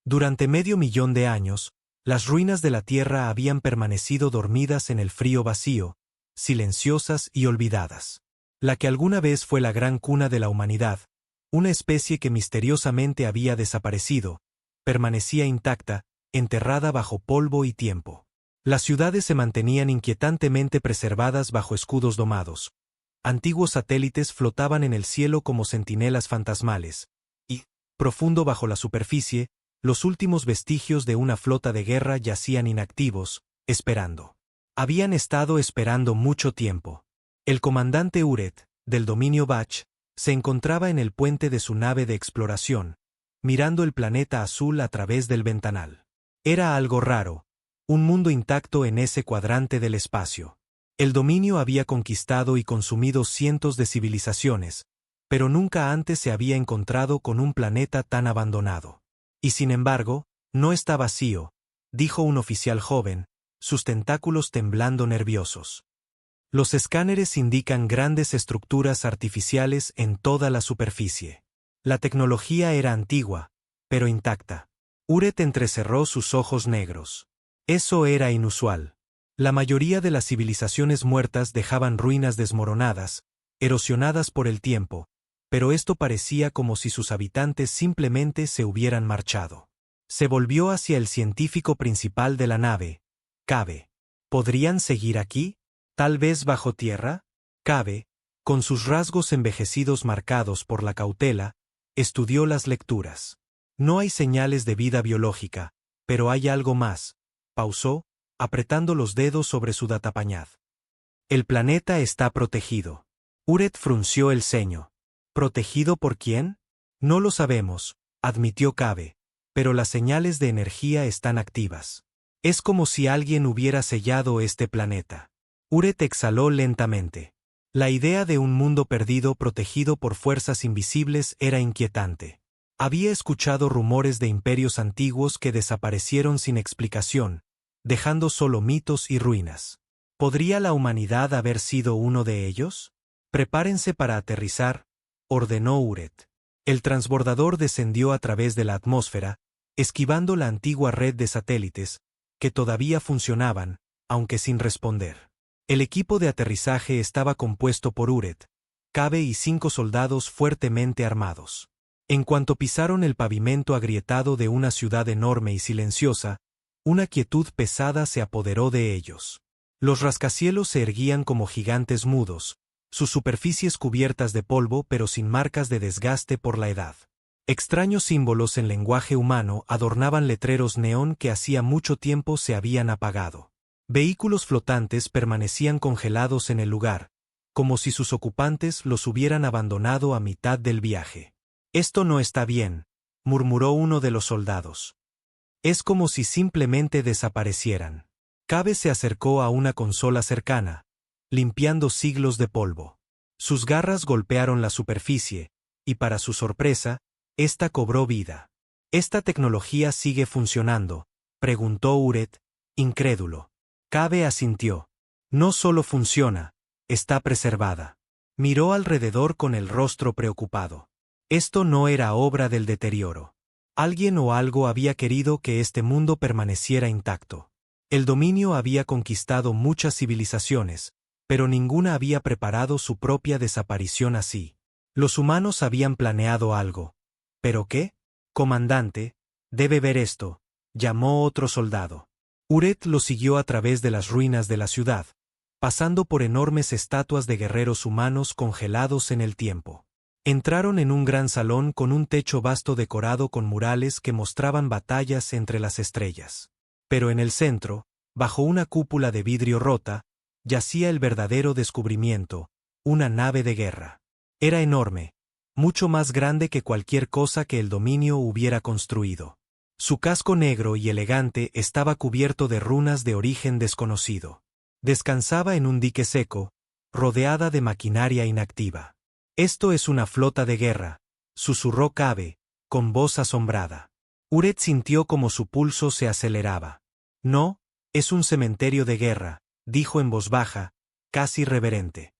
Durante medio millón de años, las ruinas de la Tierra habían permanecido dormidas en el frío vacío, silenciosas y olvidadas. La que alguna vez fue la gran cuna de la humanidad, una especie que misteriosamente había desaparecido, permanecía intacta, enterrada bajo polvo y tiempo. Las ciudades se mantenían inquietantemente preservadas bajo escudos domados. Antiguos satélites flotaban en el cielo como centinelas fantasmales, y, profundo bajo la superficie, los últimos vestigios de una flota de guerra yacían inactivos, esperando. Habían estado esperando mucho tiempo. El comandante Uret, del dominio Bach, se encontraba en el puente de su nave de exploración, mirando el planeta azul a través del ventanal. Era algo raro, un mundo intacto en ese cuadrante del espacio. El dominio había conquistado y consumido cientos de civilizaciones, pero nunca antes se había encontrado con un planeta tan abandonado. Y sin embargo, no está vacío, dijo un oficial joven, sus tentáculos temblando nerviosos. Los escáneres indican grandes estructuras artificiales en toda la superficie. La tecnología era antigua, pero intacta. Uret entrecerró sus ojos negros. Eso era inusual. La mayoría de las civilizaciones muertas dejaban ruinas desmoronadas, erosionadas por el tiempo, pero esto parecía como si sus habitantes simplemente se hubieran marchado. Se volvió hacia el científico principal de la nave, Cabe. ¿Podrían seguir aquí? ¿Tal vez bajo tierra? Cabe, con sus rasgos envejecidos marcados por la cautela, estudió las lecturas. No hay señales de vida biológica, pero hay algo más, pausó, apretando los dedos sobre su datapañad. El planeta está protegido. Uret frunció el ceño. ¿Protegido por quién? No lo sabemos, admitió Cabe, pero las señales de energía están activas. Es como si alguien hubiera sellado este planeta. Uret exhaló lentamente. La idea de un mundo perdido protegido por fuerzas invisibles era inquietante. Había escuchado rumores de imperios antiguos que desaparecieron sin explicación, dejando solo mitos y ruinas. ¿Podría la humanidad haber sido uno de ellos? Prepárense para aterrizar, ordenó Uret. El transbordador descendió a través de la atmósfera, esquivando la antigua red de satélites, que todavía funcionaban, aunque sin responder. El equipo de aterrizaje estaba compuesto por Uret, Cabe y 5 soldados fuertemente armados. En cuanto pisaron el pavimento agrietado de una ciudad enorme y silenciosa, una quietud pesada se apoderó de ellos. Los rascacielos se erguían como gigantes mudos, sus superficies cubiertas de polvo pero sin marcas de desgaste por la edad. Extraños símbolos en lenguaje humano adornaban letreros neón que hacía mucho tiempo se habían apagado. Vehículos flotantes permanecían congelados en el lugar, como si sus ocupantes los hubieran abandonado a mitad del viaje. «Esto no está bien», murmuró uno de los soldados. «Es como si simplemente desaparecieran». Cabe se acercó a una consola cercana, limpiando siglos de polvo. Sus garras golpearon la superficie, y para su sorpresa, ésta cobró vida. «¿Esta tecnología sigue funcionando?», preguntó Uret, incrédulo. Cabe asintió. «No solo funciona, está preservada». Miró alrededor con el rostro preocupado. Esto no era obra del deterioro. Alguien o algo había querido que este mundo permaneciera intacto. El dominio había conquistado muchas civilizaciones, pero ninguna había preparado su propia desaparición así. Los humanos habían planeado algo. ¿Pero qué? «Comandante, debe ver esto», llamó otro soldado. Uret lo siguió a través de las ruinas de la ciudad, pasando por enormes estatuas de guerreros humanos congelados en el tiempo. Entraron en un gran salón con un techo vasto decorado con murales que mostraban batallas entre las estrellas. Pero en el centro, bajo una cúpula de vidrio rota, yacía el verdadero descubrimiento, una nave de guerra. Era enorme, mucho más grande que cualquier cosa que el dominio hubiera construido. Su casco negro y elegante estaba cubierto de runas de origen desconocido. Descansaba en un dique seco, rodeada de maquinaria inactiva. «Esto es una flota de guerra», susurró Cabe, con voz asombrada. Uret sintió como su pulso se aceleraba. «No, es un cementerio de guerra», dijo en voz baja, casi reverente.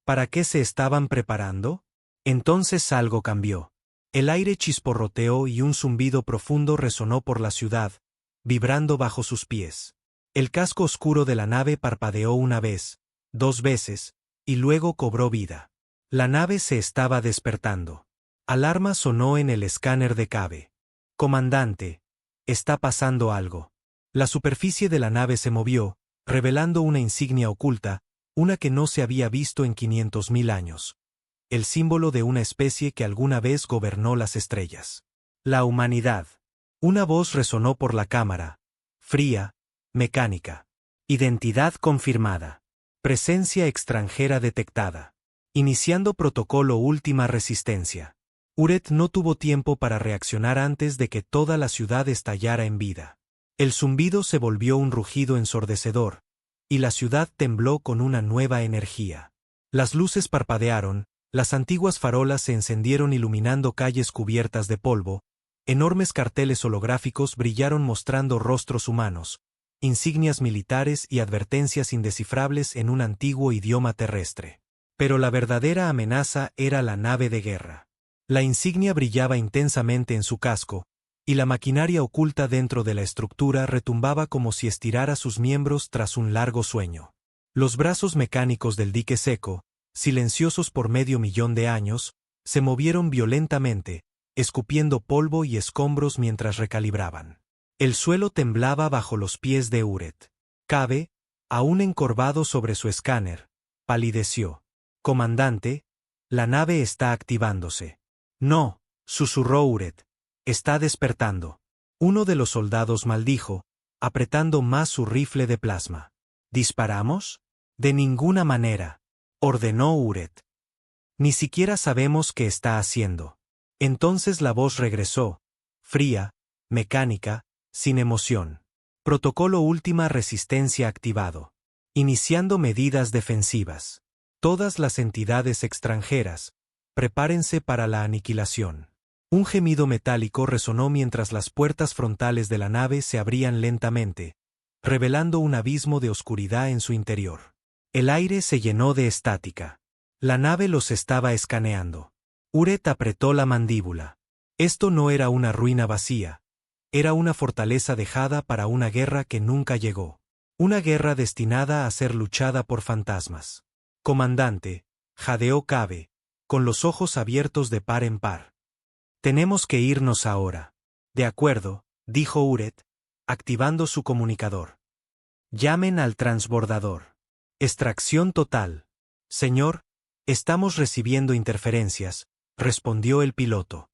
¿Para qué se estaban preparando? Entonces algo cambió. El aire chisporroteó y un zumbido profundo resonó por la ciudad, vibrando bajo sus pies. El casco oscuro de la nave parpadeó una vez, 2 veces, y luego cobró vida. La nave se estaba despertando. Alarma sonó en el escáner de Cave. Comandante, está pasando algo. La superficie de la nave se movió, revelando una insignia oculta, una que no se había visto en 500.000 años. El símbolo de una especie que alguna vez gobernó las estrellas. La humanidad. Una voz resonó por la cámara. Fría, mecánica. Identidad confirmada. Presencia extranjera detectada. Iniciando protocolo última resistencia. Uret no tuvo tiempo para reaccionar antes de que toda la ciudad estallara en vida. El zumbido se volvió un rugido ensordecedor, y la ciudad tembló con una nueva energía. Las luces parpadearon, las antiguas farolas se encendieron iluminando calles cubiertas de polvo, enormes carteles holográficos brillaron mostrando rostros humanos, insignias militares y advertencias indescifrables en un antiguo idioma terrestre. Pero la verdadera amenaza era la nave de guerra. La insignia brillaba intensamente en su casco, y la maquinaria oculta dentro de la estructura retumbaba como si estirara sus miembros tras un largo sueño. Los brazos mecánicos del dique seco, silenciosos por 500.000 de años, se movieron violentamente, escupiendo polvo y escombros mientras recalibraban. El suelo temblaba bajo los pies de Uret. Cave, aún encorvado sobre su escáner, palideció. Comandante, la nave está activándose. No, susurró Uret. Está despertando. Uno de los soldados maldijo, apretando más su rifle de plasma. ¿Disparamos? De ninguna manera, ordenó Uret. Ni siquiera sabemos qué está haciendo. Entonces la voz regresó, fría, mecánica, sin emoción. Protocolo última resistencia activado. Iniciando medidas defensivas. Todas las entidades extranjeras, prepárense para la aniquilación. Un gemido metálico resonó mientras las puertas frontales de la nave se abrían lentamente, revelando un abismo de oscuridad en su interior. El aire se llenó de estática. La nave los estaba escaneando. Uret apretó la mandíbula. Esto no era una ruina vacía. Era una fortaleza dejada para una guerra que nunca llegó. Una guerra destinada a ser luchada por fantasmas. Comandante, jadeó Cave, con los ojos abiertos de par en par. Tenemos que irnos ahora. De acuerdo, dijo Uret, activando su comunicador. Llamen al transbordador. Extracción total. Señor, estamos recibiendo interferencias, respondió el piloto.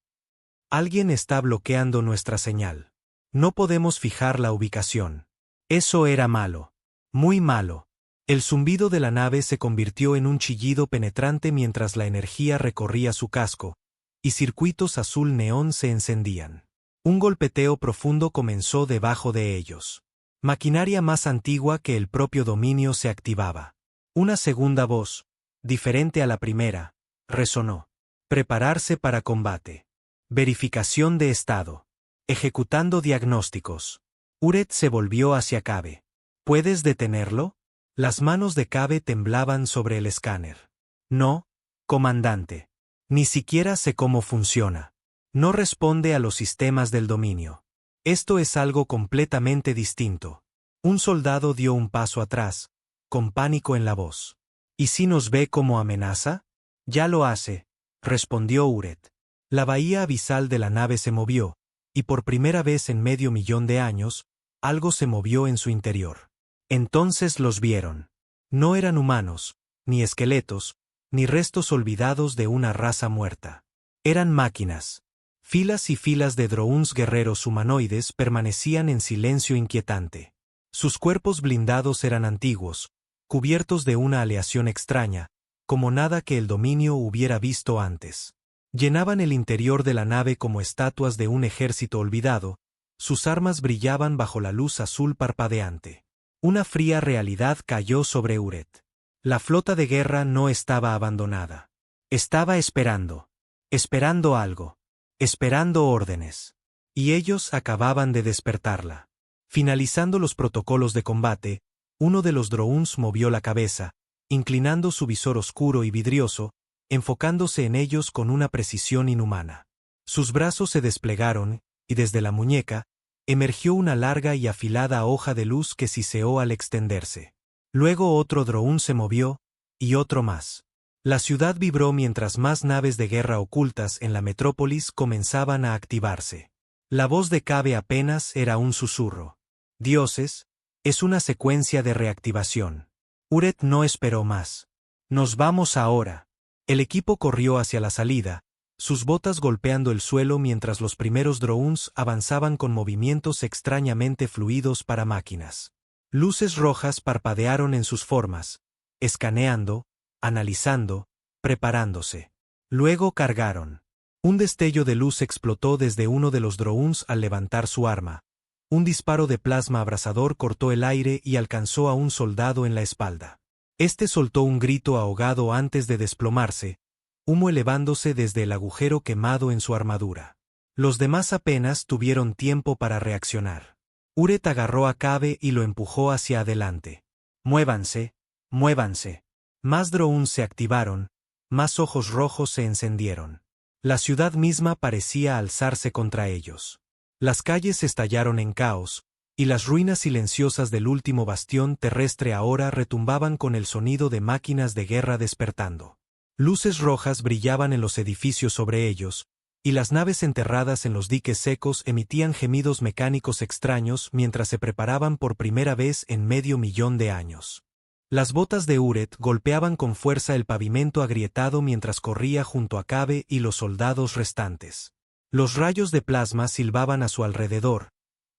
Alguien está bloqueando nuestra señal. No podemos fijar la ubicación. Eso era malo. Muy malo. El zumbido de la nave se convirtió en un chillido penetrante mientras la energía recorría su casco, y circuitos azul neón se encendían. Un golpeteo profundo comenzó debajo de ellos. Maquinaria más antigua que el propio dominio se activaba. Una segunda voz, diferente a la primera, resonó. Prepararse para combate. Verificación de estado. Ejecutando diagnósticos. Uret se volvió hacia Cave. ¿Puedes detenerlo? Las manos de Cave temblaban sobre el escáner. No, comandante. Ni siquiera sé cómo funciona. No responde a los sistemas del dominio. Esto es algo completamente distinto. Un soldado dio un paso atrás, con pánico en la voz. ¿Y si nos ve como amenaza? Ya lo hace, respondió Uret. La bahía abisal de la nave se movió, y por primera vez en 500.000 de años, algo se movió en su interior. Entonces los vieron. No eran humanos, ni esqueletos, ni restos olvidados de una raza muerta. Eran máquinas. Filas y filas de drones guerreros humanoides permanecían en silencio inquietante. Sus cuerpos blindados eran antiguos, cubiertos de una aleación extraña, como nada que el dominio hubiera visto antes. Llenaban el interior de la nave como estatuas de un ejército olvidado, sus armas brillaban bajo la luz azul parpadeante. Una fría realidad cayó sobre Uret. La flota de guerra no estaba abandonada. Estaba esperando. Esperando algo. Esperando órdenes. Y ellos acababan de despertarla. Finalizando los protocolos de combate, uno de los drones movió la cabeza, inclinando su visor oscuro y vidrioso, enfocándose en ellos con una precisión inhumana. Sus brazos se desplegaron, y desde la muñeca, emergió una larga y afilada hoja de luz que siseó al extenderse. Luego otro droún se movió, y otro más. La ciudad vibró mientras más naves de guerra ocultas en la metrópolis comenzaban a activarse. La voz de Cabe apenas era un susurro. Dioses, es una secuencia de reactivación. Uret no esperó más. Nos vamos ahora. El equipo corrió hacia la salida, sus botas golpeando el suelo mientras los primeros drones avanzaban con movimientos extrañamente fluidos para máquinas. Luces rojas parpadearon en sus formas, escaneando, analizando, preparándose. Luego cargaron. Un destello de luz explotó desde uno de los drones al levantar su arma. Un disparo de plasma abrasador cortó el aire y alcanzó a un soldado en la espalda. Este soltó un grito ahogado antes de desplomarse, humo elevándose desde el agujero quemado en su armadura. Los demás apenas tuvieron tiempo para reaccionar. Uret agarró a Cabe y lo empujó hacia adelante. Muévanse, muévanse. Más drones se activaron, más ojos rojos se encendieron. La ciudad misma parecía alzarse contra ellos. Las calles estallaron en caos, y las ruinas silenciosas del último bastión terrestre ahora retumbaban con el sonido de máquinas de guerra despertando. Luces rojas brillaban en los edificios sobre ellos, y las naves enterradas en los diques secos emitían gemidos mecánicos extraños mientras se preparaban por primera vez en 500.000 de años. Las botas de Uret golpeaban con fuerza el pavimento agrietado mientras corría junto a Cabe y los soldados restantes. Los rayos de plasma silbaban a su alrededor,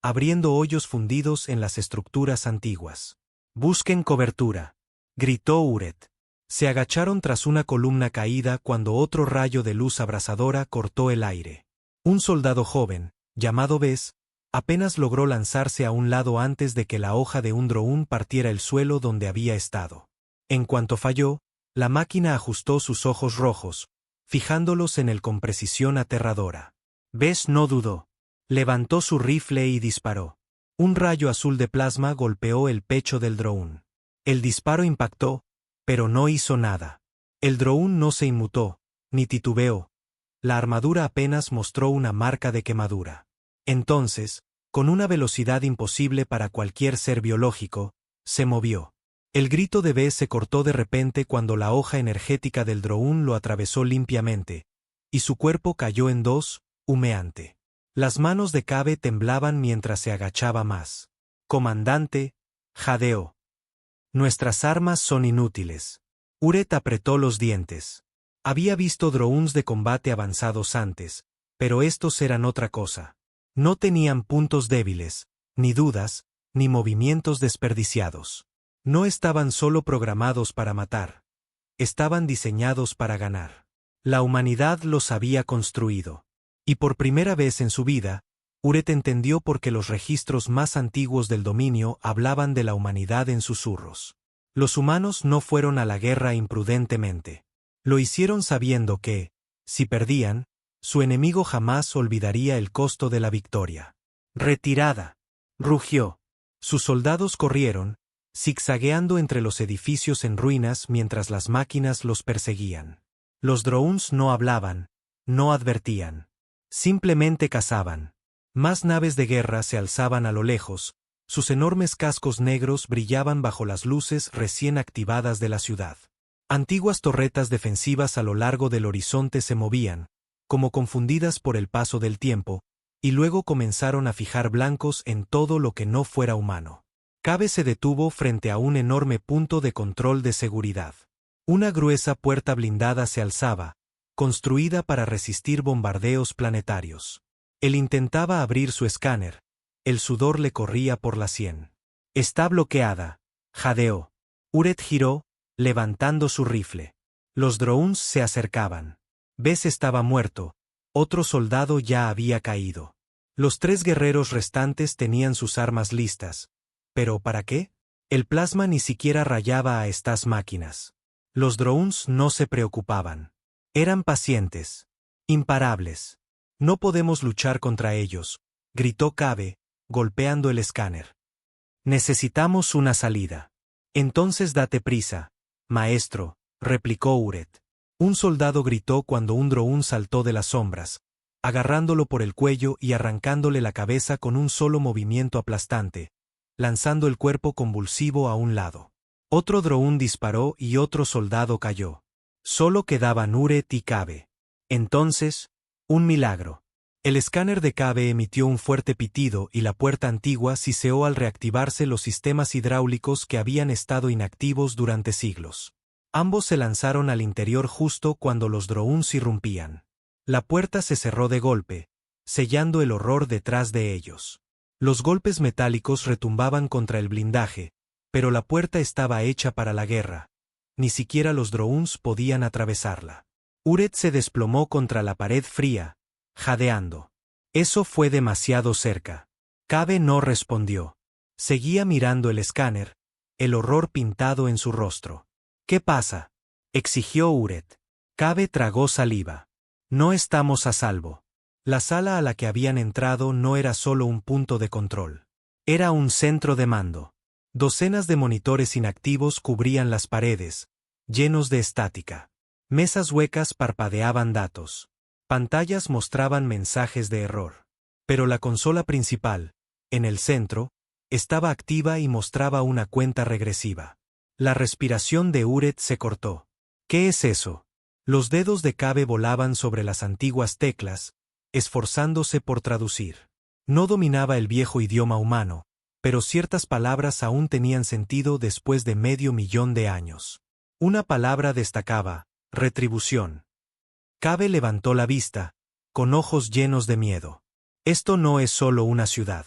abriendo hoyos fundidos en las estructuras antiguas. «Busquen cobertura», gritó Uret. Se agacharon tras una columna caída cuando otro rayo de luz abrasadora cortó el aire. Un soldado joven, llamado Bes, apenas logró lanzarse a un lado antes de que la hoja de un droún partiera el suelo donde había estado. En cuanto falló, la máquina ajustó sus ojos rojos, fijándolos en él con precisión aterradora. Bes no dudó. Levantó su rifle y disparó. Un rayo azul de plasma golpeó el pecho del droún. El disparo impactó, pero no hizo nada. El droún no se inmutó, ni titubeó. La armadura apenas mostró una marca de quemadura. Entonces, con una velocidad imposible para cualquier ser biológico, se movió. El grito de Bes se cortó de repente cuando la hoja energética del droún lo atravesó limpiamente, y su cuerpo cayó en dos, humeante. Las manos de Cabe temblaban mientras se agachaba más. «Comandante», jadeó. «Nuestras armas son inútiles». Uret apretó los dientes. Había visto droúns de combate avanzados antes, pero estos eran otra cosa. No tenían puntos débiles, ni dudas, ni movimientos desperdiciados. No estaban solo programados para matar. Estaban diseñados para ganar. La humanidad los había construido. Y por primera vez en su vida, Uret entendió por qué los registros más antiguos del dominio hablaban de la humanidad en susurros. Los humanos no fueron a la guerra imprudentemente. Lo hicieron sabiendo que, si perdían, su enemigo jamás olvidaría el costo de la victoria. «Retirada», rugió. Sus soldados corrieron, zigzagueando entre los edificios en ruinas mientras las máquinas los perseguían. Los droúns no hablaban, no advertían. Simplemente cazaban. Más naves de guerra se alzaban a lo lejos, sus enormes cascos negros brillaban bajo las luces recién activadas de la ciudad. Antiguas torretas defensivas a lo largo del horizonte se movían, como confundidas por el paso del tiempo, y luego comenzaron a fijar blancos en todo lo que no fuera humano. Cabe se detuvo frente a un enorme punto de control de seguridad. Una gruesa puerta blindada se alzaba, construida para resistir bombardeos planetarios. Él intentaba abrir su escáner. El sudor le corría por la sien. «Está bloqueada», jadeó. Uret giró, levantando su rifle. Los droúns se acercaban. Bes estaba muerto. Otro soldado ya había caído. Los 3 guerreros restantes tenían sus armas listas. ¿Pero para qué? El plasma ni siquiera rayaba a estas máquinas. Los droúns no se preocupaban. Eran pacientes. Imparables. «No podemos luchar contra ellos», gritó Cabe, golpeando el escáner. «Necesitamos una salida». «Entonces date prisa, maestro», replicó Uret. Un soldado gritó cuando un droún saltó de las sombras, agarrándolo por el cuello y arrancándole la cabeza con un solo movimiento aplastante, lanzando el cuerpo convulsivo a un lado. Otro droún disparó y otro soldado cayó. Solo quedaban Uret y Cabe. Entonces, un milagro. El escáner de Cabe emitió un fuerte pitido y la puerta antigua siseó al reactivarse los sistemas hidráulicos que habían estado inactivos durante siglos. Ambos se lanzaron al interior justo cuando los droúns irrumpían. La puerta se cerró de golpe, sellando el horror detrás de ellos. Los golpes metálicos retumbaban contra el blindaje, pero la puerta estaba hecha para la guerra. Ni siquiera los droúns podían atravesarla. Uret se desplomó contra la pared fría, jadeando. Eso fue demasiado cerca. Cabe no respondió. Seguía mirando el escáner, el horror pintado en su rostro. ¿Qué pasa?, exigió Uret. Cabe tragó saliva. No estamos a salvo. La sala a la que habían entrado no era solo un punto de control. Era un centro de mando. Docenas de monitores inactivos cubrían las paredes, llenos de estática. Mesas huecas parpadeaban datos. Pantallas mostraban mensajes de error. Pero la consola principal, en el centro, estaba activa y mostraba una cuenta regresiva. La respiración de Uret se cortó. ¿Qué es eso? Los dedos de Cabe volaban sobre las antiguas teclas, esforzándose por traducir. No dominaba el viejo idioma humano, pero ciertas palabras aún tenían sentido después de 500.000 de años. Una palabra destacaba: retribución. Cabe levantó la vista, con ojos llenos de miedo. Esto no es solo una ciudad.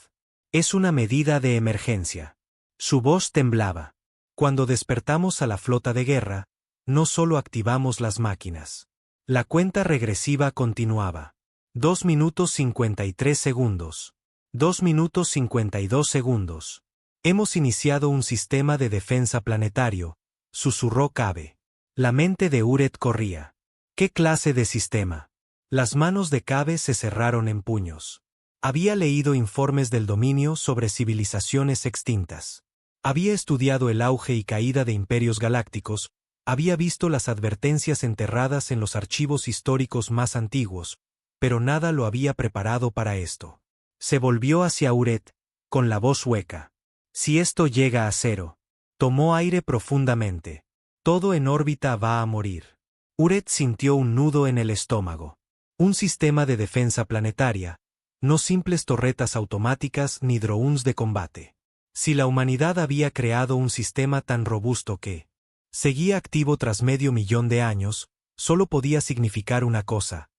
Es una medida de emergencia. Su voz temblaba. Cuando despertamos a la flota de guerra, no solo activamos las máquinas. La cuenta regresiva continuaba. 2 minutos 53 segundos. 2 minutos 52 segundos. Hemos iniciado un sistema de defensa planetario, susurró Cabe. La mente de Uret corría. ¿Qué clase de sistema? Las manos de Cabe se cerraron en puños. Había leído informes del dominio sobre civilizaciones extintas. Había estudiado el auge y caída de imperios galácticos, había visto las advertencias enterradas en los archivos históricos más antiguos, pero nada lo había preparado para esto. Se volvió hacia Uret, con la voz hueca. Si esto llega a cero. Tomó aire profundamente. Todo en órbita va a morir. Uret sintió un nudo en el estómago. Un sistema de defensa planetaria, no simples torretas automáticas ni drones de combate. Si la humanidad había creado un sistema tan robusto que seguía activo tras 500.000 de años, solo podía significar una cosa: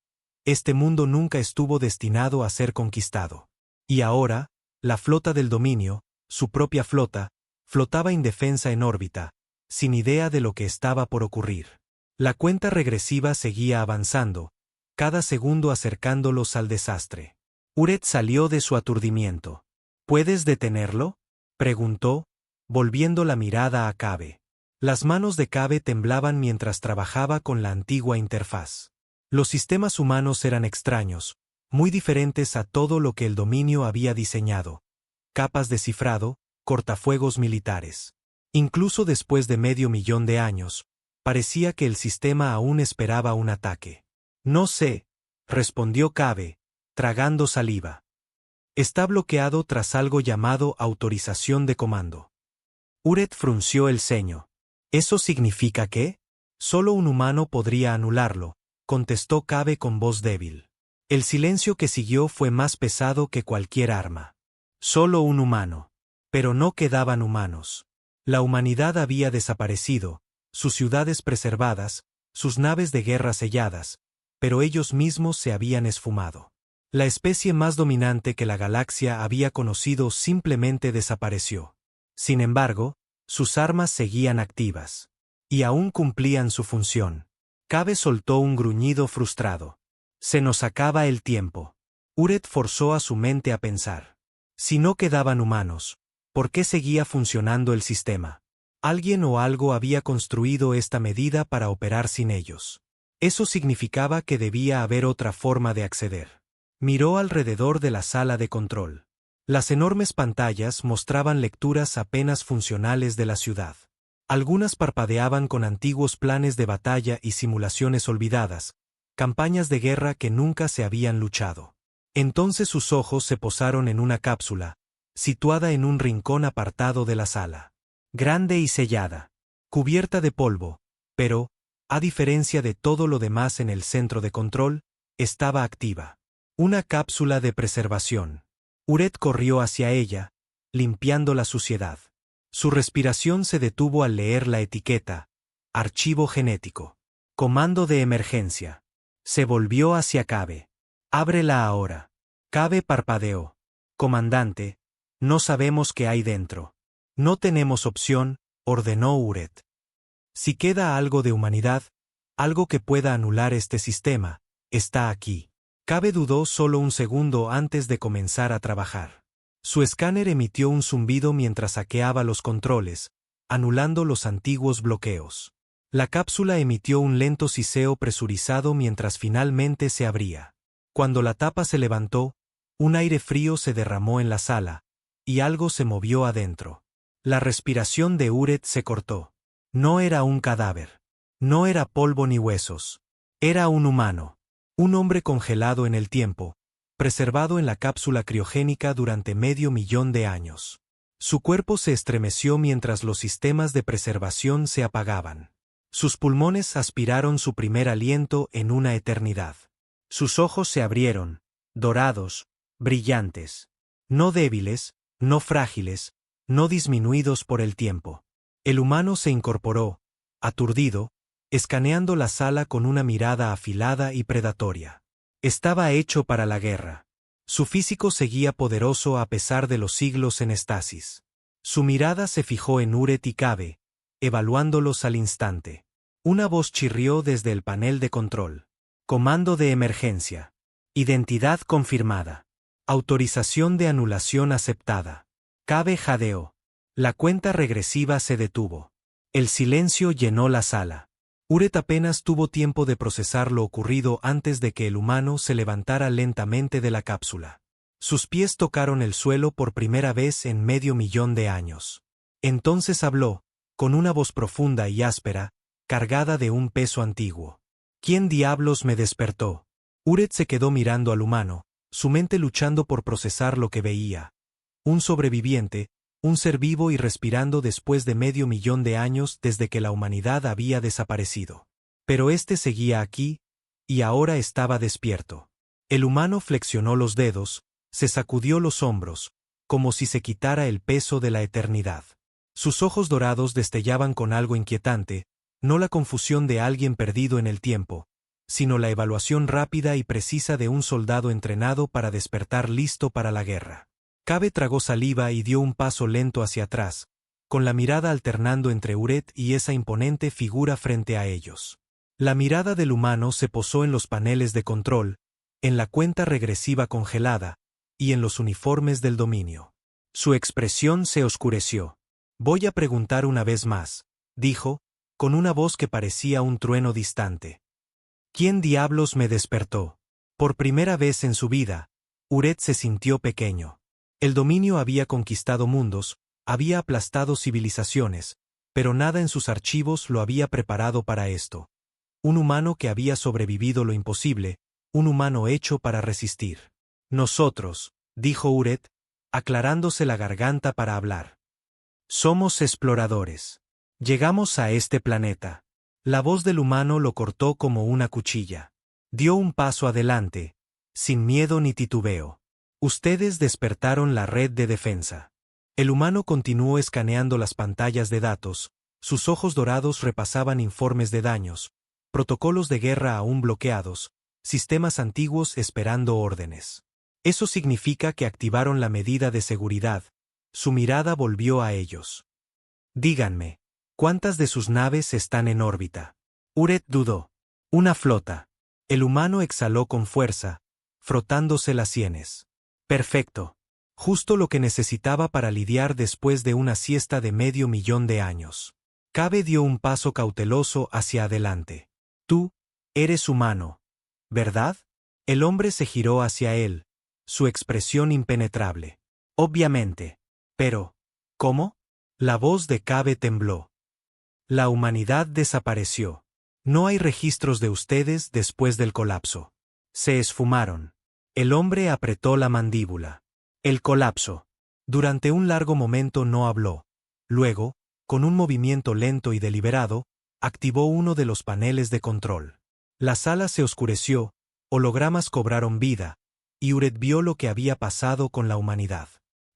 este mundo nunca estuvo destinado a ser conquistado. Y ahora, la flota del dominio, su propia flota, flotaba indefensa en órbita, sin idea de lo que estaba por ocurrir. La cuenta regresiva seguía avanzando, cada segundo acercándolos al desastre. Uret salió de su aturdimiento. ¿Puedes detenerlo?, preguntó, volviendo la mirada a Cabe. Las manos de Cabe temblaban mientras trabajaba con la antigua interfaz. Los sistemas humanos eran extraños, muy diferentes a todo lo que el dominio había diseñado. Capas de cifrado, cortafuegos militares. Incluso después de 500.000 de años, parecía que el sistema aún esperaba un ataque. No sé, respondió Cabe, tragando saliva. Está bloqueado tras algo llamado autorización de comando. Uret frunció el ceño. ¿Eso significa que? Solo un humano podría anularlo, contestó Cabe con voz débil. El silencio que siguió fue más pesado que cualquier arma. Solo un humano. Pero no quedaban humanos. La humanidad había desaparecido, sus ciudades preservadas, sus naves de guerra selladas, pero ellos mismos se habían esfumado. La especie más dominante que la galaxia había conocido simplemente desapareció. Sin embargo, sus armas seguían activas. Y aún cumplían su función. Cabe soltó un gruñido frustrado. Se nos acaba el tiempo. Uret forzó a su mente a pensar. Si no quedaban humanos, ¿por qué seguía funcionando el sistema? Alguien o algo había construido esta medida para operar sin ellos. Eso significaba que debía haber otra forma de acceder. Miró alrededor de la sala de control. Las enormes pantallas mostraban lecturas apenas funcionales de la ciudad. Algunas parpadeaban con antiguos planes de batalla y simulaciones olvidadas, campañas de guerra que nunca se habían luchado. Entonces sus ojos se posaron en una cápsula, situada en un rincón apartado de la sala. Grande y sellada. Cubierta de polvo, pero, a diferencia de todo lo demás en el centro de control, estaba activa. Una cápsula de preservación. Uret corrió hacia ella, limpiando la suciedad. Su respiración se detuvo al leer la etiqueta. Archivo genético. Comando de emergencia. Se volvió hacia Cabe. Ábrela ahora. Cabe parpadeó. Comandante, no sabemos qué hay dentro. No tenemos opción, ordenó Uret. Si queda algo de humanidad, algo que pueda anular este sistema, está aquí. Cabe dudó solo un segundo antes de comenzar a trabajar. Su escáner emitió un zumbido mientras hackeaba los controles, anulando los antiguos bloqueos. La cápsula emitió un lento siseo presurizado mientras finalmente se abría. Cuando la tapa se levantó, un aire frío se derramó en la sala, y algo se movió adentro. La respiración de Uret se cortó. No era un cadáver. No era polvo ni huesos. Era un humano. Un hombre congelado en el tiempo, preservado en la cápsula criogénica durante 500.000 de años. Su cuerpo se estremeció mientras los sistemas de preservación se apagaban. Sus pulmones aspiraron su primer aliento en una eternidad. Sus ojos se abrieron, dorados, brillantes. No débiles, no frágiles, no disminuidos por el tiempo. El humano se incorporó, aturdido, escaneando la sala con una mirada afilada y predatoria. Estaba hecho para la guerra. Su físico seguía poderoso a pesar de los siglos en estasis. Su mirada se fijó en Uret y Cabe, evaluándolos al instante. Una voz chirrió desde el panel de control. Comando de emergencia. Identidad confirmada. Autorización de anulación aceptada. Cabe jadeó. La cuenta regresiva se detuvo. El silencio llenó la sala. Uret apenas tuvo tiempo de procesar lo ocurrido antes de que el humano se levantara lentamente de la cápsula. Sus pies tocaron el suelo por primera vez en 500.000 de años. Entonces habló, con una voz profunda y áspera, cargada de un peso antiguo. ¿Quién diablos me despertó? Uret se quedó mirando al humano, su mente luchando por procesar lo que veía. Un sobreviviente, un ser vivo y respirando después de 500.000 de años desde que la humanidad había desaparecido. Pero este seguía aquí, y ahora estaba despierto. El humano flexionó los dedos, se sacudió los hombros, como si se quitara el peso de la eternidad. Sus ojos dorados destellaban con algo inquietante, no la confusión de alguien perdido en el tiempo, sino la evaluación rápida y precisa de un soldado entrenado para despertar listo para la guerra. Cabe tragó saliva y dio un paso lento hacia atrás, con la mirada alternando entre Uret y esa imponente figura frente a ellos. La mirada del humano se posó en los paneles de control, en la cuenta regresiva congelada, y en los uniformes del dominio. Su expresión se oscureció. Voy a preguntar una vez más, dijo, con una voz que parecía un trueno distante. ¿Quién diablos me despertó? Por primera vez en su vida, Uret se sintió pequeño. El dominio había conquistado mundos, había aplastado civilizaciones, pero nada en sus archivos lo había preparado para esto. Un humano que había sobrevivido lo imposible, un humano hecho para resistir. Nosotros, dijo Uret, aclarándose la garganta para hablar. Somos exploradores. Llegamos a este planeta. La voz del humano lo cortó como una cuchilla. Dio un paso adelante, sin miedo ni titubeo. Ustedes despertaron la red de defensa. El humano continuó escaneando las pantallas de datos, sus ojos dorados repasaban informes de daños, protocolos de guerra aún bloqueados, sistemas antiguos esperando órdenes. Eso significa que activaron la medida de seguridad. Su mirada volvió a ellos. Díganme, ¿cuántas de sus naves están en órbita? Uret dudó. Una flota. El humano exhaló con fuerza, frotándose las sienes. Perfecto. Justo lo que necesitaba para lidiar después de una siesta de 500.000 de años. Cabe dio un paso cauteloso hacia adelante. Tú, eres humano, ¿verdad? El hombre se giró hacia él, su expresión impenetrable. Obviamente. Pero, ¿cómo? La voz de Cabe tembló. La humanidad desapareció. No hay registros de ustedes después del colapso. Se esfumaron. El hombre apretó la mandíbula. El colapso. Durante un largo momento no habló. Luego, con un movimiento lento y deliberado, activó uno de los paneles de control. La sala se oscureció, hologramas cobraron vida, y Uret vio lo que había pasado con la humanidad.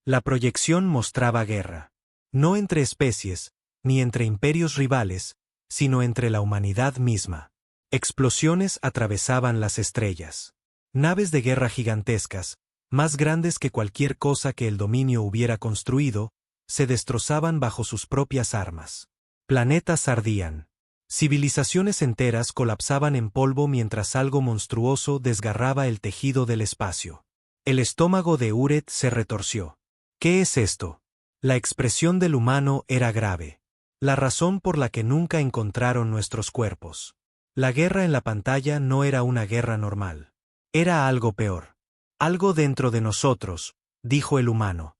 La proyección mostraba guerra. No entre especies, ni entre imperios rivales, sino entre la humanidad misma. Explosiones atravesaban las estrellas. Naves de guerra gigantescas, más grandes que cualquier cosa que el dominio hubiera construido, se destrozaban bajo sus propias armas. Planetas ardían. Civilizaciones enteras colapsaban en polvo mientras algo monstruoso desgarraba el tejido del espacio. El estómago de Uret se retorció. ¿Qué es esto? La expresión del humano era grave. La razón por la que nunca encontraron nuestros cuerpos. La guerra en la pantalla no era una guerra normal. Era algo peor. Algo dentro de nosotros, dijo el humano.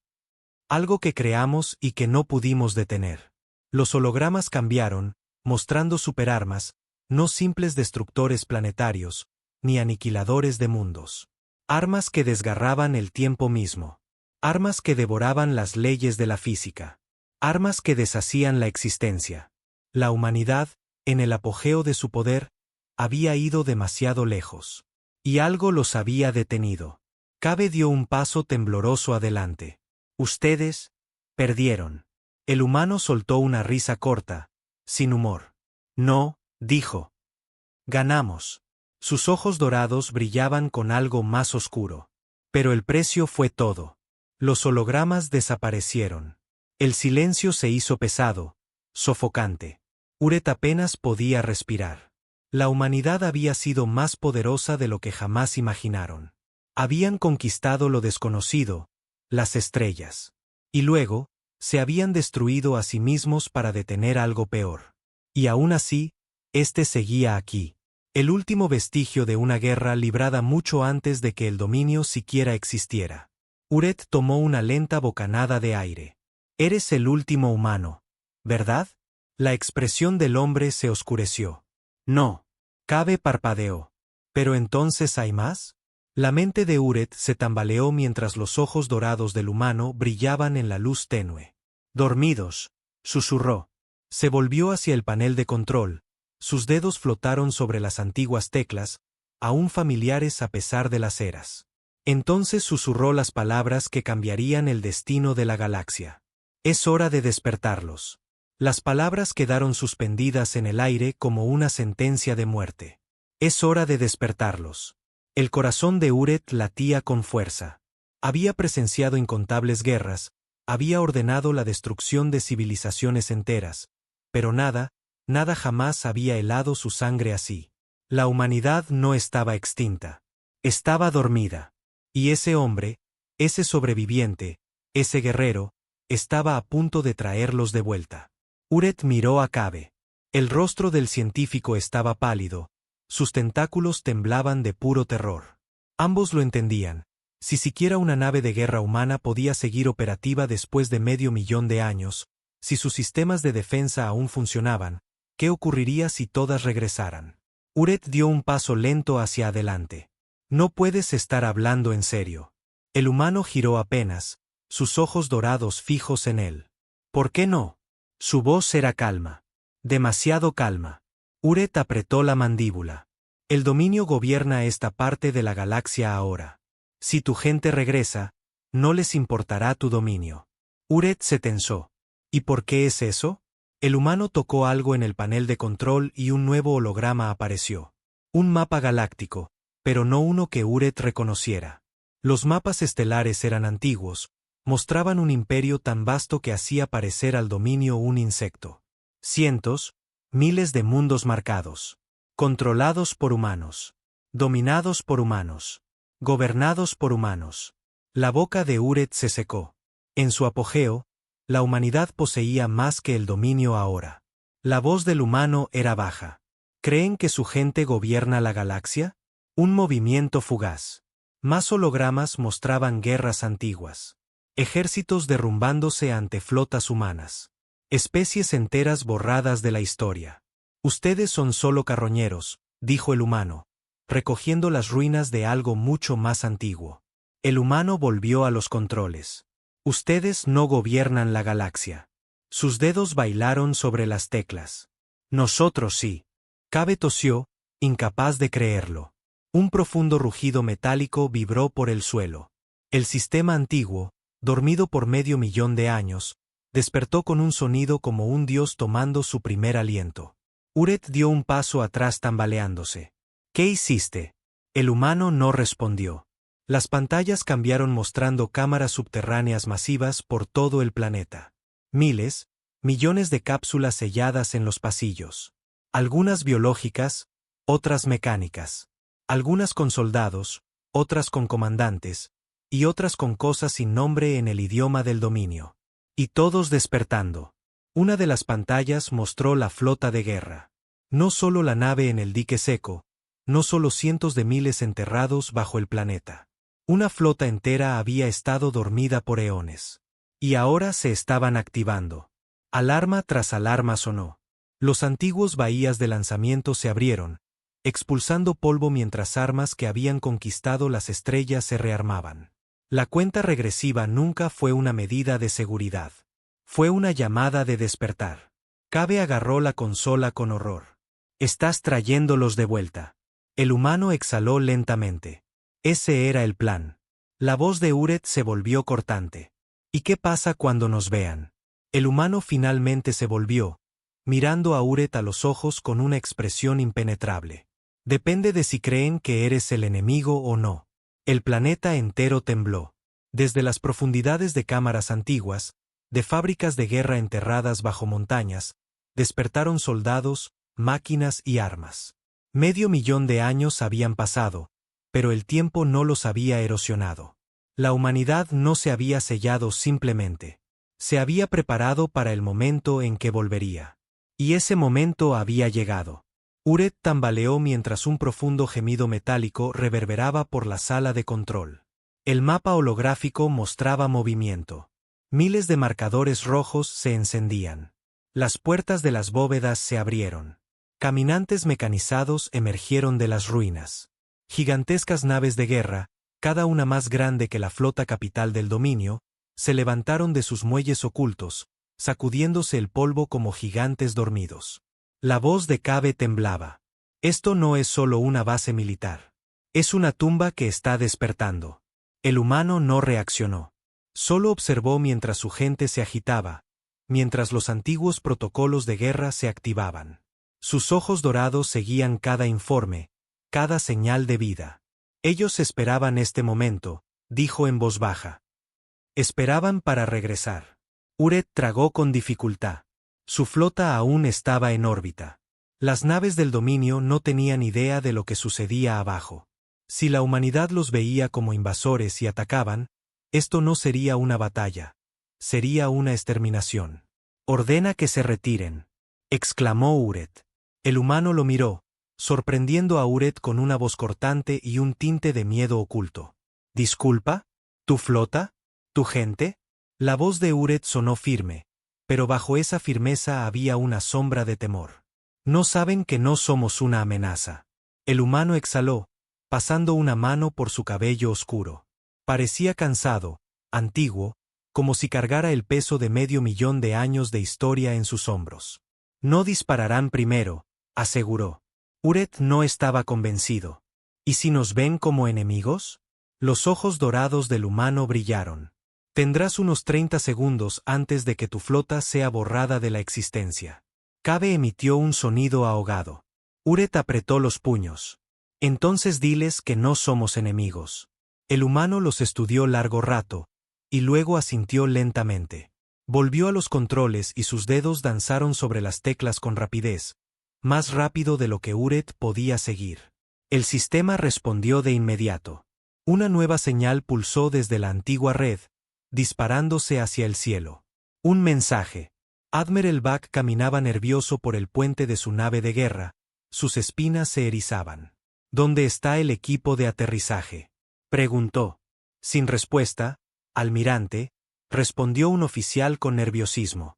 Algo que creamos y que no pudimos detener. Los hologramas cambiaron, mostrando superarmas, no simples destructores planetarios, ni aniquiladores de mundos. Armas que desgarraban el tiempo mismo. Armas que devoraban las leyes de la física. Armas que deshacían la existencia. La humanidad, en el apogeo de su poder, había ido demasiado lejos. Y algo los había detenido. Cabe dio un paso tembloroso adelante. Ustedes perdieron. El humano soltó una risa corta, sin humor. No, dijo. Ganamos. Sus ojos dorados brillaban con algo más oscuro. Pero el precio fue todo. Los hologramas desaparecieron. El silencio se hizo pesado, sofocante. Uret apenas podía respirar. La humanidad había sido más poderosa de lo que jamás imaginaron. Habían conquistado lo desconocido, las estrellas. Y luego, se habían destruido a sí mismos para detener algo peor. Y aún así, este seguía aquí. El último vestigio de una guerra librada mucho antes de que el dominio siquiera existiera. Uret tomó una lenta bocanada de aire. Eres el último humano, ¿verdad? La expresión del hombre se oscureció. No. Cabe parpadeó. ¿Pero entonces hay más? La mente de Uret se tambaleó mientras los ojos dorados del humano brillaban en la luz tenue. Dormidos, susurró. Se volvió hacia el panel de control. Sus dedos flotaron sobre las antiguas teclas, aún familiares a pesar de las eras. Entonces susurró las palabras que cambiarían el destino de la galaxia. Es hora de despertarlos. Las palabras quedaron suspendidas en el aire como una sentencia de muerte. Es hora de despertarlos. El corazón de Uret latía con fuerza. Había presenciado incontables guerras, había ordenado la destrucción de civilizaciones enteras, pero nada jamás había helado su sangre así. La humanidad no estaba extinta. Estaba dormida. Y ese hombre, ese sobreviviente, ese guerrero, estaba a punto de traerlos de vuelta. Uret miró a Cabe. El rostro del científico estaba pálido, sus tentáculos temblaban de puro terror. Ambos lo entendían. Si siquiera una nave de guerra humana podía seguir operativa después de 500.000 de años, si sus sistemas de defensa aún funcionaban, ¿qué ocurriría si todas regresaran? Uret dio un paso lento hacia adelante. No puedes estar hablando en serio. El humano giró apenas, sus ojos dorados fijos en él. ¿Por qué no? Su voz era calma. Demasiado calma. Uret apretó la mandíbula. El dominio gobierna esta parte de la galaxia ahora. Si tu gente regresa, no les importará tu dominio. Uret se tensó. ¿Y por qué es eso? El humano tocó algo en el panel de control y un nuevo holograma apareció. Un mapa galáctico, pero no uno que Uret reconociera. Los mapas estelares eran antiguos, mostraban un imperio tan vasto que hacía parecer al dominio un insecto. Cientos, miles de mundos marcados. Controlados por humanos. Dominados por humanos. Gobernados por humanos. La boca de Uret se secó. En su apogeo, la humanidad poseía más que el dominio ahora. La voz del humano era baja. ¿Creen que su gente gobierna la galaxia? Un movimiento fugaz. Más hologramas mostraban guerras antiguas. Ejércitos derrumbándose ante flotas humanas. Especies enteras borradas de la historia. Ustedes son solo carroñeros, dijo el humano, recogiendo las ruinas de algo mucho más antiguo. El humano volvió a los controles. Ustedes no gobiernan la galaxia. Sus dedos bailaron sobre las teclas. Nosotros sí. Cabe tosió, incapaz de creerlo. Un profundo rugido metálico vibró por el suelo. El sistema antiguo, dormido por 500.000 de años, despertó con un sonido como un dios tomando su primer aliento. Uret dio un paso atrás tambaleándose. ¿Qué hiciste? El humano no respondió. Las pantallas cambiaron mostrando cámaras subterráneas masivas por todo el planeta. Miles, millones de cápsulas selladas en los pasillos. Algunas biológicas, otras mecánicas. Algunas con soldados, otras con comandantes, y otras con cosas sin nombre en el idioma del dominio. Y todos despertando. Una de las pantallas mostró la flota de guerra. No solo la nave en el dique seco, no solo cientos de miles enterrados bajo el planeta. Una flota entera había estado dormida por eones. Y ahora se estaban activando. Alarma tras alarma sonó. Los antiguos bahías de lanzamiento se abrieron, expulsando polvo mientras armas que habían conquistado las estrellas se rearmaban. La cuenta regresiva nunca fue una medida de seguridad. Fue una llamada de despertar. Cabe agarró la consola con horror. Estás trayéndolos de vuelta. El humano exhaló lentamente. Ese era el plan. La voz de Uret se volvió cortante. ¿Y qué pasa cuando nos vean? El humano finalmente se volvió, mirando a Uret a los ojos con una expresión impenetrable. Depende de si creen que eres el enemigo o no. El planeta entero tembló. Desde las profundidades de cámaras antiguas, de fábricas de guerra enterradas bajo montañas, despertaron soldados, máquinas y armas. 500.000 de años habían pasado, pero el tiempo no los había erosionado. La humanidad no se había sellado simplemente. Se había preparado para el momento en que volvería. Y ese momento había llegado. Uret tambaleó mientras un profundo gemido metálico reverberaba por la sala de control. El mapa holográfico mostraba movimiento. Miles de marcadores rojos se encendían. Las puertas de las bóvedas se abrieron. Caminantes mecanizados emergieron de las ruinas. Gigantescas naves de guerra, cada una más grande que la flota capital del dominio, se levantaron de sus muelles ocultos, sacudiéndose el polvo como gigantes dormidos. La voz de Cabe temblaba. Esto no es solo una base militar. Es una tumba que está despertando. El humano no reaccionó. Solo observó mientras su gente se agitaba, mientras los antiguos protocolos de guerra se activaban. Sus ojos dorados seguían cada informe, cada señal de vida. Ellos esperaban este momento, dijo en voz baja. Esperaban para regresar. Uret tragó con dificultad. Su flota aún estaba en órbita. Las naves del dominio no tenían idea de lo que sucedía abajo. Si la humanidad los veía como invasores y atacaban, esto no sería una batalla. Sería una exterminación. Ordena que se retiren, exclamó Uret. El humano lo miró, sorprendiendo a Uret con una voz cortante y un tinte de miedo oculto. ¿Disculpa? ¿Tu flota? ¿Tu gente? La voz de Uret sonó firme, pero bajo esa firmeza había una sombra de temor. No saben que no somos una amenaza. El humano exhaló, pasando una mano por su cabello oscuro. Parecía cansado, antiguo, como si cargara el peso de 500.000 de años de historia en sus hombros. No dispararán primero, aseguró. Uret no estaba convencido. ¿Y si nos ven como enemigos? Los ojos dorados del humano brillaron. Tendrás unos 30 segundos antes de que tu flota sea borrada de la existencia. Cabe emitió un sonido ahogado. Uret apretó los puños. Entonces diles que no somos enemigos. El humano los estudió largo rato, y luego asintió lentamente. Volvió a los controles y sus dedos danzaron sobre las teclas con rapidez, más rápido de lo que Uret podía seguir. El sistema respondió de inmediato. Una nueva señal pulsó desde la antigua red, disparándose hacia el cielo. Un mensaje. Admiral Buck caminaba nervioso por el puente de su nave de guerra, sus espinas se erizaban. ¿Dónde está el equipo de aterrizaje?, preguntó. Sin respuesta, almirante, respondió un oficial con nerviosismo.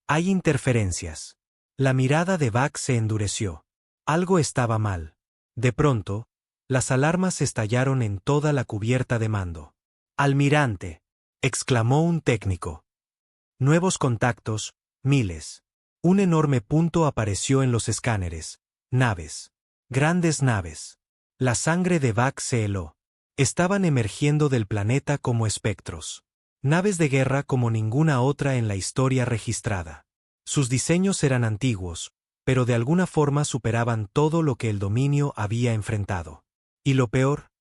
Hay interferencias. La mirada de Buck se endureció. Algo estaba mal. De pronto, las alarmas estallaron en toda la cubierta de mando. «Almirante», exclamó un técnico. Nuevos contactos, miles. Un enorme punto apareció en los escáneres. Naves. Grandes naves. La sangre de Buck se heló. Estaban emergiendo del planeta como espectros. Naves de guerra como ninguna otra en la historia registrada. Sus diseños eran antiguos, pero de alguna forma superaban todo lo que el dominio había enfrentado. Y lo peor,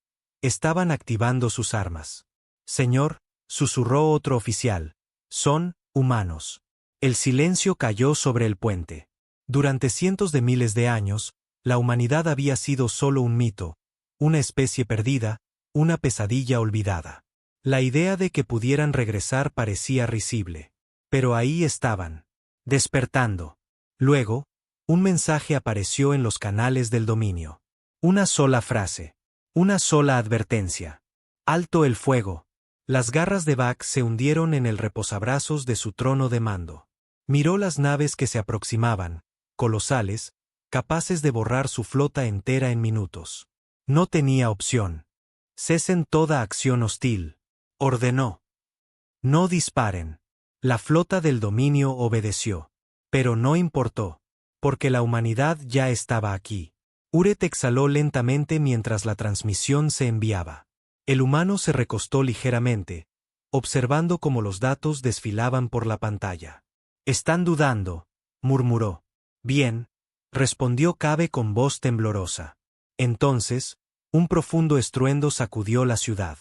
estaban activando sus armas. «Señor», susurró otro oficial, «son humanos». El silencio cayó sobre el puente. Durante cientos de miles de años, la humanidad había sido solo un mito, una especie perdida, una pesadilla olvidada. La idea de que pudieran regresar parecía risible. Pero ahí estaban, despertando. Luego, un mensaje apareció en los canales del dominio. Una sola frase. Una sola advertencia. «Alto el fuego». Las garras de Buck se hundieron en el reposabrazos de su trono de mando. Miró las naves que se aproximaban, colosales, capaces de borrar su flota entera en minutos. No tenía opción. «Cesen toda acción hostil», ordenó. «No disparen». La flota del dominio obedeció. Pero no importó, porque la humanidad ya estaba aquí. Uret exhaló lentamente mientras la transmisión se enviaba. El humano se recostó ligeramente, observando cómo los datos desfilaban por la pantalla. «Están dudando», murmuró. «Bien», respondió Cabe con voz temblorosa. Entonces, un profundo estruendo sacudió la ciudad.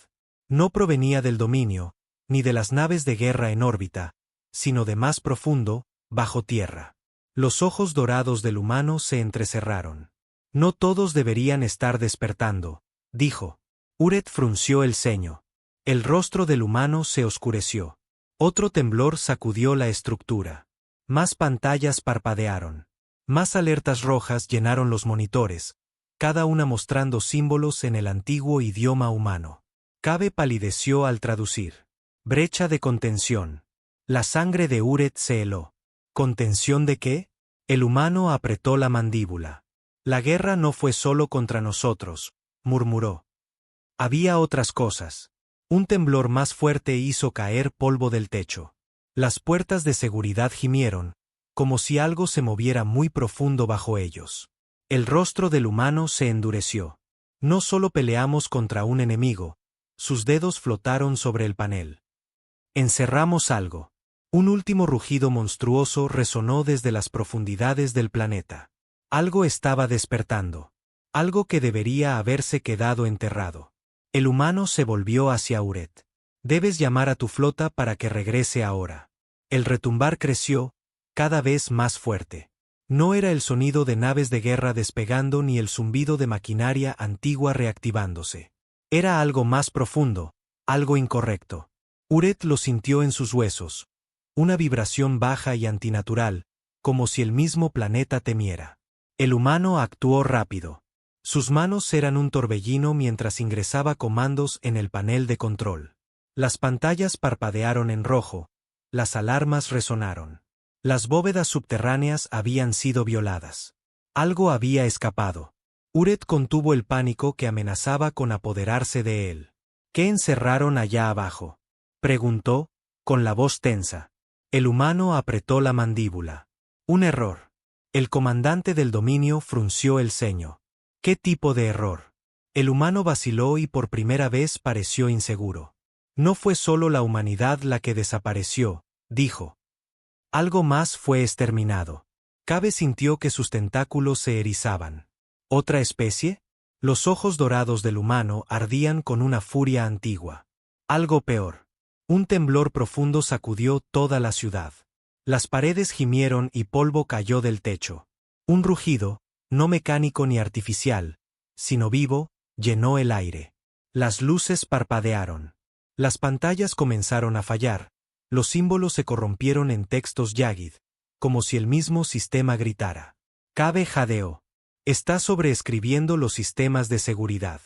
No provenía del dominio, ni de las naves de guerra en órbita, sino de más profundo, bajo tierra. Los ojos dorados del humano se entrecerraron. «No todos deberían estar despertando», dijo. Uret frunció el ceño. El rostro del humano se oscureció. Otro temblor sacudió la estructura. Más pantallas parpadearon. Más alertas rojas llenaron los monitores, cada una mostrando símbolos en el antiguo idioma humano. Cabe palideció al traducir. «Brecha de contención». La sangre de Uret se heló. «¿Contención de qué?». El humano apretó la mandíbula. «La guerra no fue solo contra nosotros», murmuró. «Había otras cosas». Un temblor más fuerte hizo caer polvo del techo. Las puertas de seguridad gimieron, como si algo se moviera muy profundo bajo ellos. El rostro del humano se endureció. «No solo peleamos contra un enemigo», sus dedos flotaron sobre el panel. «Encerramos algo». Un último rugido monstruoso resonó desde las profundidades del planeta. Algo estaba despertando. Algo que debería haberse quedado enterrado. El humano se volvió hacia Uret. «Debes llamar a tu flota para que regrese ahora». El retumbar creció, cada vez más fuerte. No era el sonido de naves de guerra despegando ni el zumbido de maquinaria antigua reactivándose. Era algo más profundo, algo incorrecto. Uret lo sintió en sus huesos. Una vibración baja y antinatural, como si el mismo planeta temiera. El humano actuó rápido. Sus manos eran un torbellino mientras ingresaba comandos en el panel de control. Las pantallas parpadearon en rojo, las alarmas resonaron. Las bóvedas subterráneas habían sido violadas. Algo había escapado. Uret contuvo el pánico que amenazaba con apoderarse de él. «¿Qué encerraron allá abajo?», preguntó, con la voz tensa. El humano apretó la mandíbula. «Un error». El comandante del dominio frunció el ceño. «¿Qué tipo de error?». El humano vaciló y por primera vez pareció inseguro. «No fue solo la humanidad la que desapareció», dijo. «Algo más fue exterminado». Cabe sintió que sus tentáculos se erizaban. «¿Otra especie?». Los ojos dorados del humano ardían con una furia antigua. «Algo peor». Un temblor profundo sacudió toda la ciudad. Las paredes gimieron y polvo cayó del techo. Un rugido, no mecánico ni artificial, sino vivo, llenó el aire. Las luces parpadearon. Las pantallas comenzaron a fallar. Los símbolos se corrompieron en textos Yagid, como si el mismo sistema gritara. Cabe jadeó. «Está sobreescribiendo los sistemas de seguridad».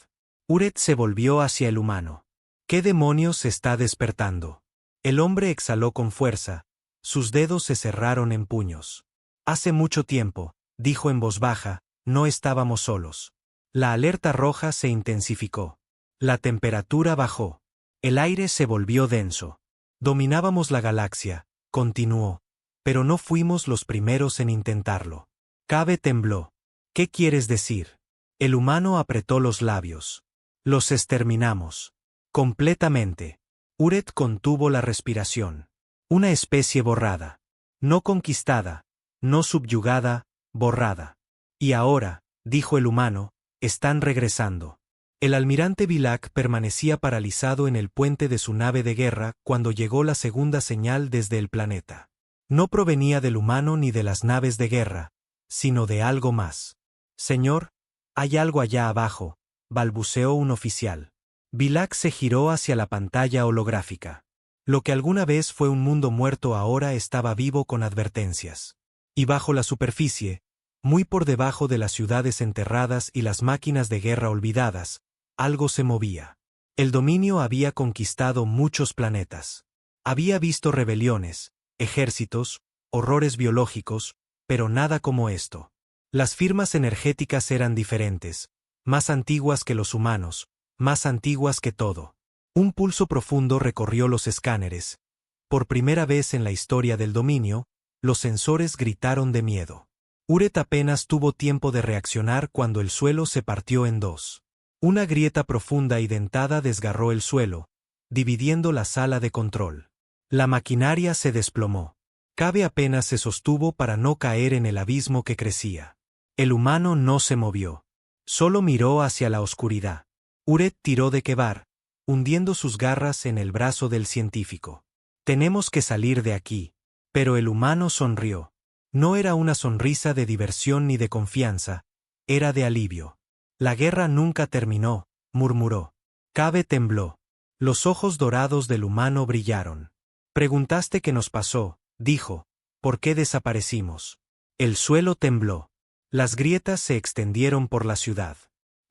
Uret se volvió hacia el humano. «¿Qué demonios se está despertando?». El hombre exhaló con fuerza. Sus dedos se cerraron en puños. Hace mucho tiempo, dijo en voz baja, no estábamos solos. La alerta roja se intensificó. La temperatura bajó. El aire se volvió denso. Dominábamos la galaxia, continuó, pero no fuimos los primeros en intentarlo. Cabe tembló. ¿Qué quieres decir? El humano apretó los labios. Los exterminamos. Completamente. Uret contuvo la respiración. Una especie borrada. No conquistada, no subyugada, borrada. Y ahora, dijo el humano, están regresando. El almirante Vilak permanecía paralizado en el puente de su nave de guerra cuando llegó la segunda señal desde el planeta. No provenía del humano ni de las naves de guerra, sino de algo más. Señor, hay algo allá abajo, balbuceó un oficial. Vilak se giró hacia la pantalla holográfica. Lo que alguna vez fue un mundo muerto ahora estaba vivo con advertencias. Y bajo la superficie, muy por debajo de las ciudades enterradas y las máquinas de guerra olvidadas, algo se movía. El dominio había conquistado muchos planetas. Había visto rebeliones, ejércitos, horrores biológicos, pero nada como esto. Las firmas energéticas eran diferentes, más antiguas que los humanos, más antiguas que todo. Un pulso profundo recorrió los escáneres. Por primera vez en la historia del dominio, los sensores gritaron de miedo. Uret apenas tuvo tiempo de reaccionar cuando el suelo se partió en dos. Una grieta profunda y dentada desgarró el suelo, dividiendo la sala de control. La maquinaria se desplomó. Cabe apenas se sostuvo para no caer en el abismo que crecía. El humano no se movió. Solo miró hacia la oscuridad. Uret tiró de Kebar, hundiendo sus garras en el brazo del científico. Tenemos que salir de aquí. Pero el humano sonrió. No era una sonrisa de diversión ni de confianza, era de alivio. La guerra nunca terminó, murmuró. Cabe tembló. Los ojos dorados del humano brillaron. Preguntaste qué nos pasó, dijo. ¿Por qué desaparecimos? El suelo tembló. Las grietas se extendieron por la ciudad.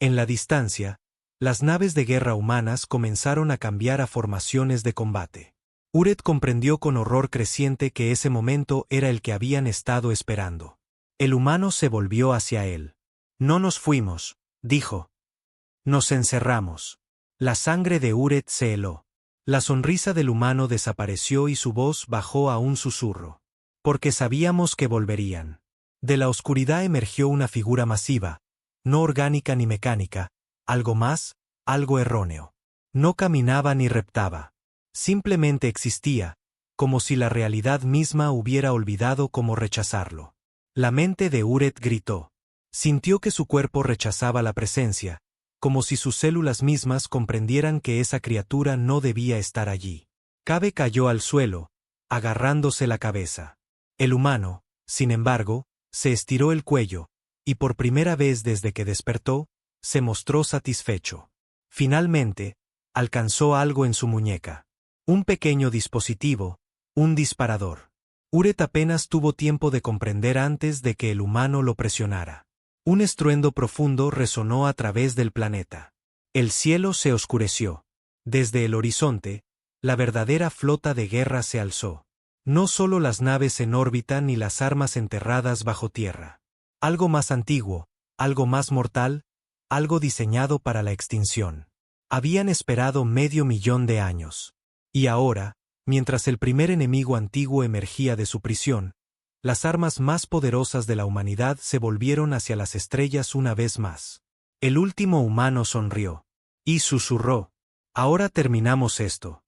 En la distancia, las naves de guerra humanas comenzaron a cambiar a formaciones de combate. Uret comprendió con horror creciente que ese momento era el que habían estado esperando. El humano se volvió hacia él. No nos fuimos, dijo. Nos encerramos. La sangre de Uret se heló. La sonrisa del humano desapareció y su voz bajó a un susurro. Porque sabíamos que volverían. De la oscuridad emergió una figura masiva, no orgánica ni mecánica, algo más, algo erróneo. No caminaba ni reptaba. Simplemente existía, como si la realidad misma hubiera olvidado cómo rechazarlo. La mente de Uret gritó. Sintió que su cuerpo rechazaba la presencia, como si sus células mismas comprendieran que esa criatura no debía estar allí. Cabe cayó al suelo, agarrándose la cabeza. El humano, sin embargo, se estiró el cuello, y por primera vez desde que despertó, se mostró satisfecho. Finalmente, alcanzó algo en su muñeca. Un pequeño dispositivo, un disparador. Uret apenas tuvo tiempo de comprender antes de que el humano lo presionara. Un estruendo profundo resonó a través del planeta. El cielo se oscureció. Desde el horizonte, la verdadera flota de guerra se alzó. No solo las naves en órbita ni las armas enterradas bajo tierra. Algo más antiguo, algo más mortal, algo diseñado para la extinción. Habían esperado 500.000 de años. Y ahora, mientras el primer enemigo antiguo emergía de su prisión, las armas más poderosas de la humanidad se volvieron hacia las estrellas una vez más. El último humano sonrió. Y susurró. Ahora terminamos esto.